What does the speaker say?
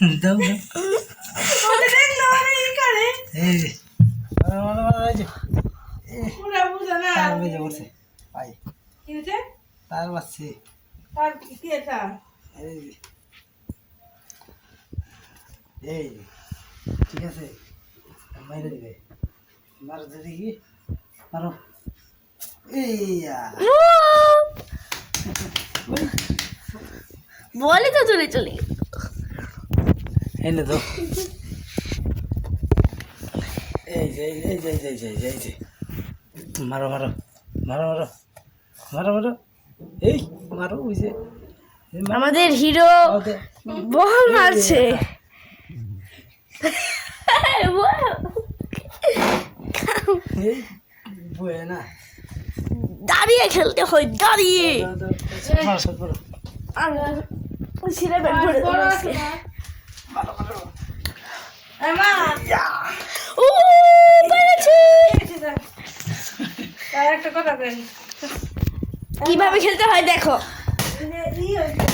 দাও দাও ওরে দেখলো আরে এই করে এই যে এই যে পুরা বুঝা না তার বেজে উঠছে ভাই কি হচ্ছে তার বাচ্চি তার কি এটা এই যে এই যে, ঠিক আছে মাইরে দিবে মারো দেখি মারো এইয়া বলি তো চলে চলে এনে তো এই যে এই যে এই যে এই যে এই যে মারো মারো মারো মারো মারো মারো এই মারো ওই যে আমাদের হিরো বল মারছে এই বয়ে না দাঁড়িয়ে খেলতে হয় দাঁড়িয়ে মারো সব মারো ছিঁড়ে বের করে বড় দেবো আছে আজকে। না মারো মারো মা ও পেরেছি তার একটা কথা কই কিভাবে খেলতে হয় দেখো ই হইছে